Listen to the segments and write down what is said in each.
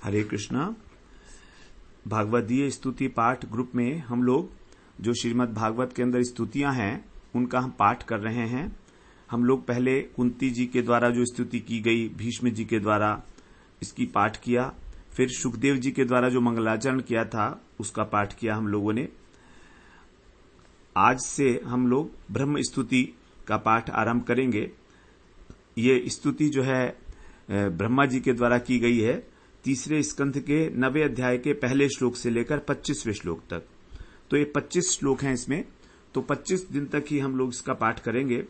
हरे कृष्णा। भागवतीय स्तुति पाठ ग्रुप में हम लोग जो श्रीमद् भागवत के अंदर स्तुतियां हैं उनका हम पाठ कर रहे हैं। हम लोग पहले कुंती जी के द्वारा जो स्तुति की गई, भीष्म जी के द्वारा इसकी पाठ किया, फिर सुखदेव जी के द्वारा जो मंगलाचरण किया था उसका पाठ किया हम लोगों ने। आज से हम लोग ब्रह्म स्तुति का पाठ आरंभ करेंगे। ये स्तुति जो है ब्रह्मा जी के द्वारा की गई है, तीसरे स्कंध के 9वें अध्याय के पहले श्लोक से लेकर 25वें श्लोक तक। तो ये 25 श्लोक हैं इसमें, तो 25 दिन तक ही हम लोग इसका पाठ करेंगे।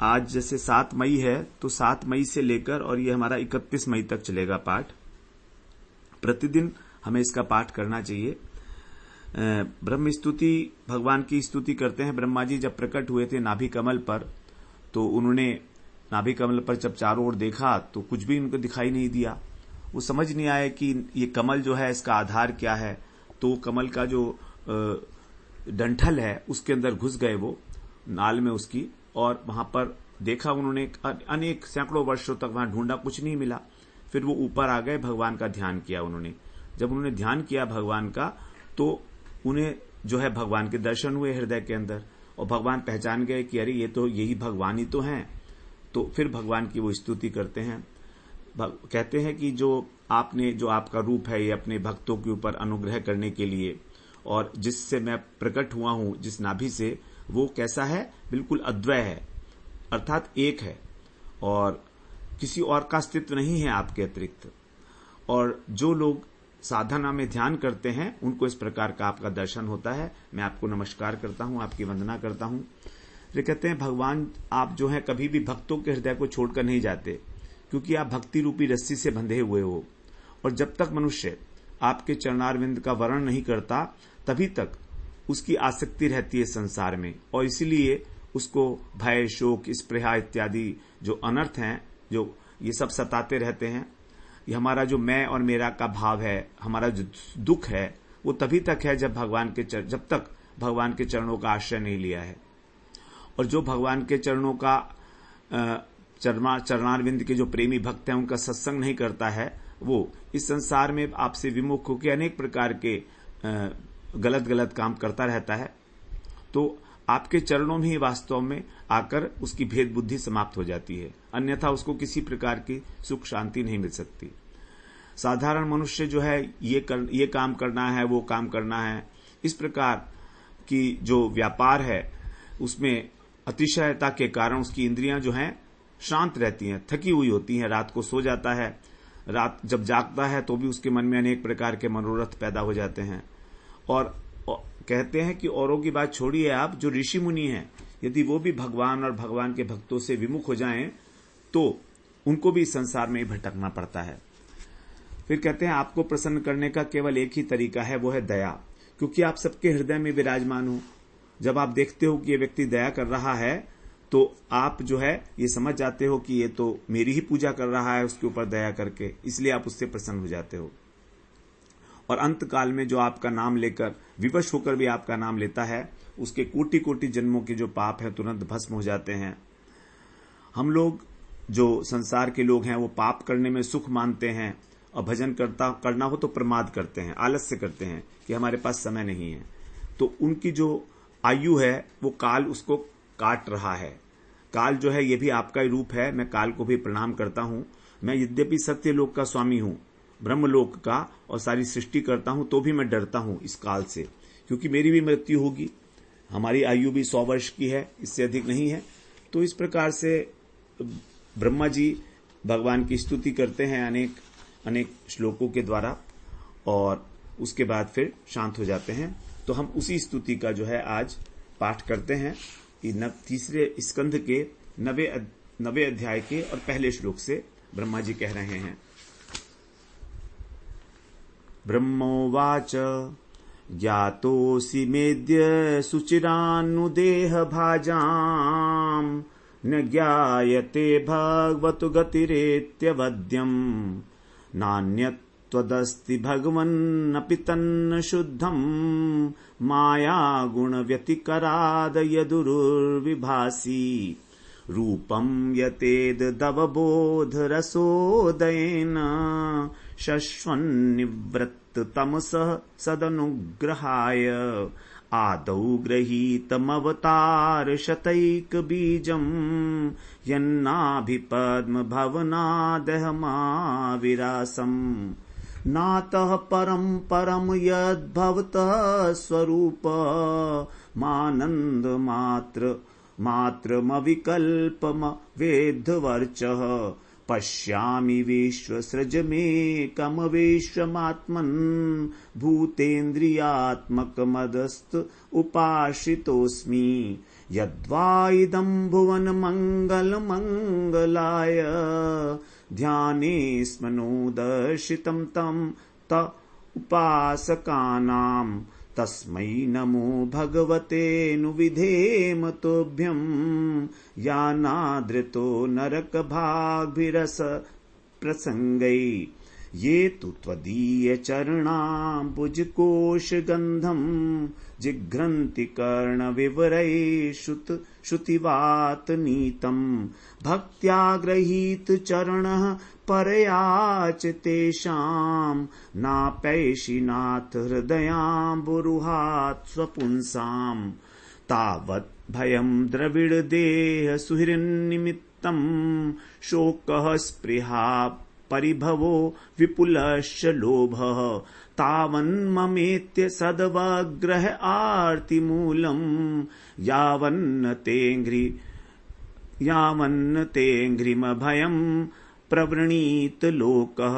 आज जैसे 7 मई है तो 7 मई से लेकर और ये हमारा 31 मई तक चलेगा पाठ। प्रतिदिन हमें इसका पाठ करना चाहिए। ब्रह्म स्तुति, भगवान की स्तुति करते हैं। ब्रह्मा जी जब प्रकट हुए थे नाभि कमल पर, तो उन्होंने नाभि कमल पर जब चारों ओर देखा तो कुछ भी उनको दिखाई नहीं दिया। वो समझ नहीं आया कि ये कमल जो है इसका आधार क्या है। तो कमल का जो डंठल है उसके अंदर घुस गए वो नाल में उसकी, और वहां पर देखा उन्होंने अनेक सैकड़ों वर्षों तक वहां ढूंढा, कुछ नहीं मिला। फिर वो ऊपर आ गए, भगवान का ध्यान किया उन्होंने। जब उन्होंने ध्यान किया भगवान का तो उन्हें जो है भगवान के दर्शन हुए हृदय के अंदर, और भगवान पहचान गए कि अरे ये तो यही भगवान ही तो हैं। तो फिर भगवान की वो स्तुति करते हैं। कहते हैं कि जो आपका रूप है ये अपने भक्तों के ऊपर अनुग्रह करने के लिए, और जिससे मैं प्रकट हुआ हूं जिस नाभि से, वो कैसा है, बिल्कुल अद्वय है, अर्थात एक है और किसी और का अस्तित्व नहीं है आपके अतिरिक्त। और जो लोग साधना में ध्यान करते हैं उनको इस प्रकार का आपका दर्शन होता है। मैं आपको नमस्कार करता हूं, आपकी वंदना करता हूं। वे कहते हैं भगवान आप जो है कभी भी भक्तों के हृदय को छोड़कर नहीं जाते, क्योंकि आप भक्ति रूपी रस्सी से बंधे हुए हो। और जब तक मनुष्य आपके चरणारविंद का वर्ण नहीं करता तभी तक उसकी आसक्ति रहती है संसार में, और इसीलिए उसको भय, शोक, स्पृहा इत्यादि जो अनर्थ हैं, जो ये सब सताते रहते हैं। ये हमारा जो मैं और मेरा का भाव है, हमारा जो दुख है, वो तभी तक है जब तक भगवान के चरणों का आश्रय नहीं लिया है। और जो भगवान के चरणों का चरणारविंद के जो प्रेमी भक्त हैं उनका सत्संग नहीं करता है, वो इस संसार में आपसे विमुख होकर अनेक प्रकार के गलत गलत काम करता रहता है। तो आपके चरणों में ही वास्तव में आकर उसकी भेद बुद्धि समाप्त हो जाती है, अन्यथा उसको किसी प्रकार की सुख शांति नहीं मिल सकती। साधारण मनुष्य जो है ये काम करना है, वो काम करना है, इस प्रकार की जो व्यापार है उसमें अतिशयता के कारण उसकी इंद्रियां जो हैं शांत रहती हैं, थकी हुई होती हैं। रात को सो जाता है, रात जब जागता है तो भी उसके मन में अनेक प्रकार के मनोरथ पैदा हो जाते हैं। और कहते हैं कि औरों की बात छोड़िए, आप जो ऋषि मुनि हैं यदि वो भी भगवान और भगवान के भक्तों से विमुख हो जाएं तो उनको भी इस संसार में ही भटकना पड़ता है। फिर कहते हैं आपको प्रसन्न करने का केवल एक ही तरीका है, वो है दया, क्योंकि आप सबके हृदय में विराजमान हो। जब आप देखते हो कि ये व्यक्ति दया कर रहा है तो आप जो है ये समझ जाते हो कि ये तो मेरी ही पूजा कर रहा है उसके ऊपर दया करके, इसलिए आप उससे प्रसन्न हो जाते हो। और अंत काल में जो आपका नाम लेकर, विवश होकर भी आपका नाम लेता है, उसके कोटि कोटि जन्मों के जो पाप है तुरंत भस्म हो जाते हैं। हम लोग जो संसार के लोग हैं वो पाप करने में सुख मानते हैं, और भजन करना हो तो प्रमाद करते हैं, आलस्य करते हैं कि हमारे पास समय नहीं है। तो उनकी जो आयु है वो काल उसको काट रहा है। काल जो है ये भी आपका ही रूप है। मैं काल को भी प्रणाम करता हूं। मैं यद्यपि सत्यलोक का स्वामी हूं, ब्रह्मलोक का, और सारी सृष्टि करता हूं, तो भी मैं डरता हूं इस काल से, क्योंकि मेरी भी मृत्यु होगी। हमारी आयु भी 100 वर्ष की है, इससे अधिक नहीं है। तो इस प्रकार से ब्रह्मा जी भगवान की स्तुति करते हैं अनेक श्लोकों के द्वारा, और उसके बाद फिर शांत हो जाते हैं। तो हम उसी स्तुति का जो है आज पाठ करते हैं। तीसरे स्कंध के 9वें अध्याय के और पहले श्लोक से ब्रह्मा जी कह रहे हैं। ब्रह्मोवाच ज्ञातोऽसि मेद्य सुचिरानुदेह भाजाम् न ज्ञायते भगवतु गतिरेत्यवद्यम् नान्यत् त्वदस्ति भगवन्नपि तन्न शुद्धम् माया गुण व्यतिकराद यदुरुर्विभासी रूपं यतेदवबोधरसोदयेन शश्वन्निवृत्ततमसः सदनुग्रहाय आदौ गृहीतमवतारशतैकबीजं यन्नाभिपद्मभवनादहमाविरासम् नातः परं यद्भवतः स्वरूप मात्रमविकल्पमवेद्धवर्चः पश्यामि विश्वसृजमेकमविश्वमात्मन् भूतेन्द्रियात्मकमदस्तु उपाश्रितोऽस्मि यद्वा इदं भुवनमङ्गलमङ्गलाय ध्याने स्मनोदर्शितं तं त उपासकानां तस्मै नमो भगवते नुविधेम तोभ्यं यानादृतो नरकभाग्भिरस प्रसंगै ये तु त्वदीयचरणाम्बुजकोशगन्धं जिघ्रन्ति कर्णविवरैः श्रुतिवातनीतं भक्त्या गृहीतचरणः परया च तेषां नाप्यैषिनाथ हृदयाम्बुरुहात् स्वपुंसां तावत् भयं द्रविडदेह सुहृन्निमित्तं शोकः स्पृहा परिभवो विपुलश्च लोभः तावन्ममेत्य सदवग्रह आर्तिमूलम् यावन्न तेऽङ्घ्रिमभयं प्रवृणीत लोकः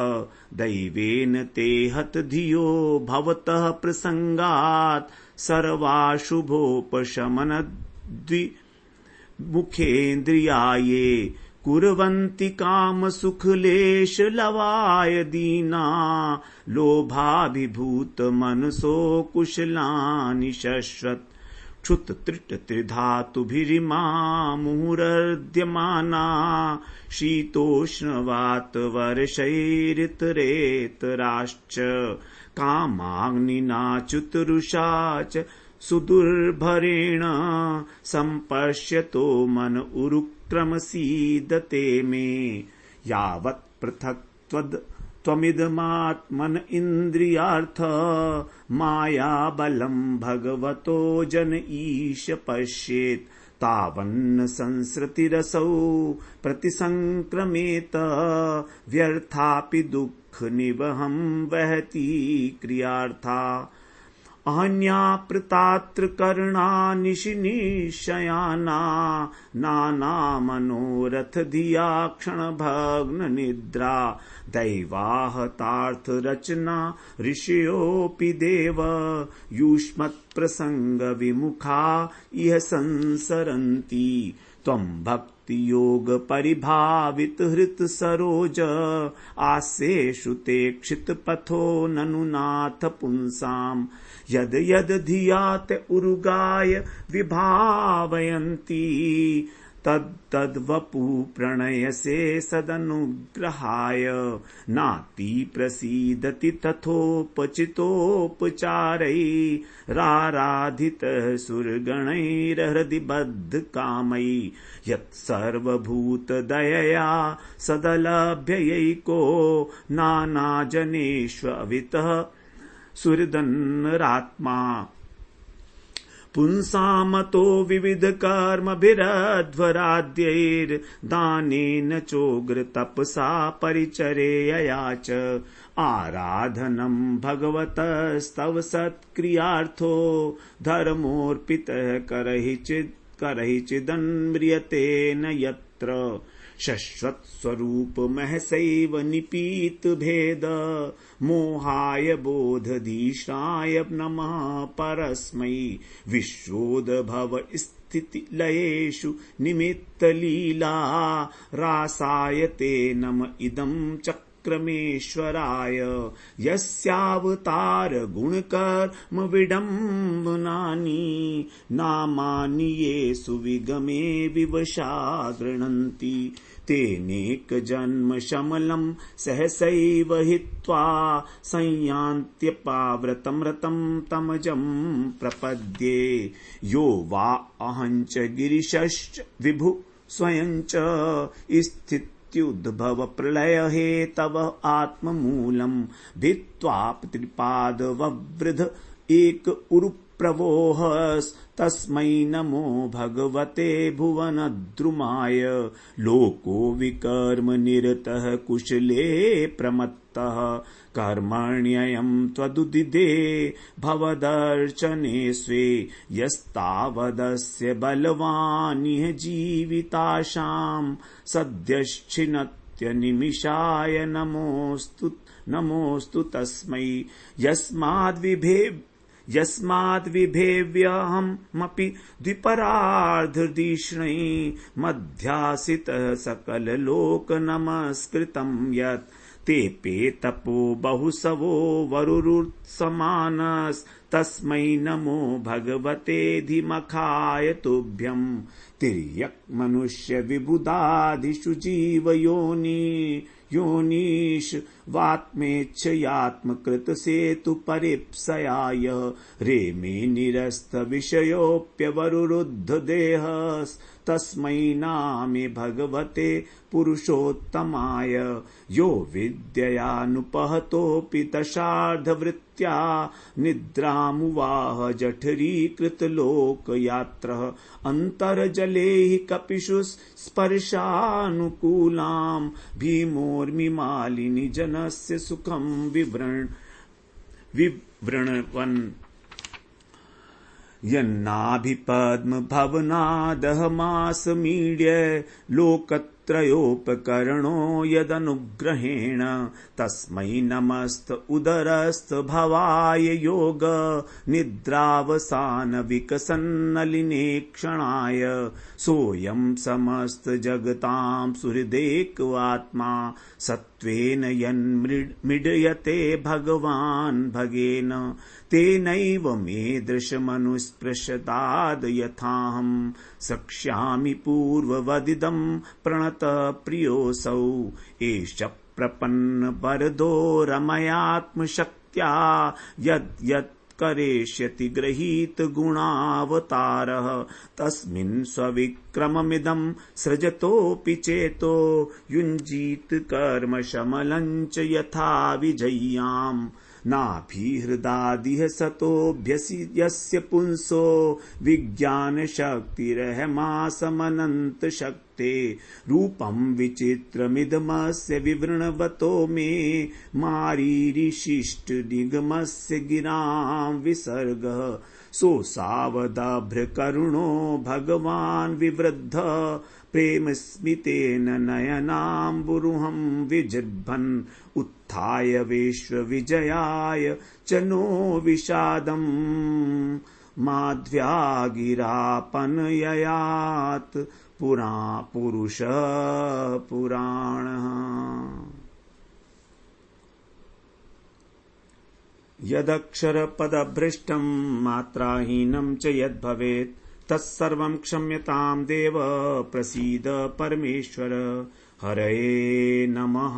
दैवेन ते हत धियो भवतः प्रसंगात् सर्वाशुभोपशमनद्विमुखेन्द्रियाये कुर्वन्ति कामसुखलेशलवाय दीना लोभाभिभूत मनसो कुशलानि शश्वत् क्षुत्तृटत्रिधातुभिरिमा मुहुरर्द्यमाना शीतोष्णवातवर्षैरितरेतराश्च कामाग्निना चुतुरुषा च सुदुर्भरेण सम्पश्यतो मन उरुक्रमसीदते मे यावत् पृथक् त्वमिदमात्मन इन्द्रियार्थ मायाबलं भगवतो जन ईश पश्येत् तावन्न संसृतिरसौ प्रतिसंक्रमेत व्यर्थापि दुःख निवहं वहति क्रियार्था अहन्यापृतात्र कर्णा निशिनिशयाना नानामनोरथ धिया क्षणभग्न निद्रा दैवाहतार्थ रचना ऋषयोऽपि देव युष्मत्प्रसंग विमुखा इह संसरन्ति त्वं भक्ति योग परिभावित हृत सरोज आसेषु ते क्षित पथो ननु नाथ पुंसाम् यद यद धिया ते उरुगाय विभावयन्ति तद्वपु प्रणयसे सदनुग्रहाय नाति प्रसीदति तथोपचितोपचारैराराधितः सुरगणैर्हृदि बद्ध कामै यत्सर्वभूतदयया सदलभ्ययैको नानाजनेष्ववितः सुहृदन्नरात्मा पुंसामतो विविध कर्मभिरध्वराद्यैर्दानेन चोग्र तपसा परिचर्यया च आराधनं भगवतस्तव सत्क्रियार्थो धर्मोऽर्पितः करहिचिदन्म्रियते न यत्र शश्वत स्वरूप महसैव निपीत भेद मोहाय बोधधीशाय नमः परस्मै विश्वोद्भव स्थिति लयेषु निमित्त लीला रासाय ते नम इदं चक्रमेश्वराय यस्यावतार गुणकर्म विडम्बनानि नामानि ये सुविगमे विवशा गृह्णन्ति तेनेक जन्म शमलं सहसैव हित्वा संयान्त्यपाव्रतमृतं तमजं प्रपद्ये यो वा अहञ्च गिरिशश्च विभु स्वयं च स्थित्युद्भव प्रलय हेतव आत्ममूलम् भित्त्वा त्रिपादववृध एक उरुप्रवोहस्तस्मै नमो भगवते भुवनद्रुमाय लोको विकर्म निरतः कुशले प्रमत्तः कर्मण्ययं त्वदुदिदे भवदर्चने स्वे यस्तावदस्य बलवानिह जीविताशां सद्यश्चिनत्यनिमिषाय नमोस्तु तस्मै यस्माद्विभेव्यहमपि द्विपरार्धधिष्णै मध्यासितः सकललोकनमस्कृतं यत् तेऽपि तपो बहुसवो वरुरुत्समानस्तस्मै नमो भगवते धीमखाय तुभ्यं तिर्यक् मनुष्य विबुधादिषु योनीश वात्मेच्छयात्मकृत सेतु परिप्सयाय रेमे निरस्त विषयोऽप्यवरुरुद्ध देहस्तस्मै नामे भगवते पुरुषोत्तमाय यो विद्ययानुपहतोऽपि दशार्धवृत्त्या निद्रामुवाह जठरीकृतलोकयात्रः अन्तर्जले हि कपिषु स्पर्शानुकूलां भीमोर्मिमालिनी जनस्य सुखं विवृण्वन् यन्नाभिपद्मभवनादहमासमीड्य लोकत्रयोपकरणो यदनुग्रहेण तस्मै नमस्त उदरस्थ भवाय योग निद्रावसान विकसन्नलिने क्षणाय सोऽयं समस्त जगतां सुहृदेकवात्मा सत्त्वेन यन्मीड्यते भगवान् भगेन तेनैव मे दृशमनुस्पृशदाद यथाहं सक्ष्यामि पूर्ववदिदं प्रणत प्रियोऽसौ एष प्रपन्न वरदो रमयात्मशक्त्या यद्यत् करेष्यति गृहीत गुणावतारः तस्मिन् स्वविक्रममिदं सृजतोऽपि चेतो युञ्जीत कर्म शमलं च यथा विजय्याम् नाभिहृदादिह सतोऽभ्यसि यस्य पुंसो विज्ञानशक्तिरहमासमनन्त शक्ते रूपं विचित्रमिदमस्य विवृणवतो मे मारीरिशिष्ट निगमस्य गिरां विसर्गः सोऽसावदाभ्रकरुणो भगवान् विवृद्ध प्रेम स्मितेन नयनाम्बुरुहं विजृम्भन् उत्थाय विश्वविजयाय च नो विषादम् माध्व्यागिरापनययात् पुरुषः पुराणः यदक्षरपदभ्रष्टं मात्राहीनं च यद्भवेत् तत्सर्वं क्षम्यतां देव प्रसीद परमेश्वर हरये नमः।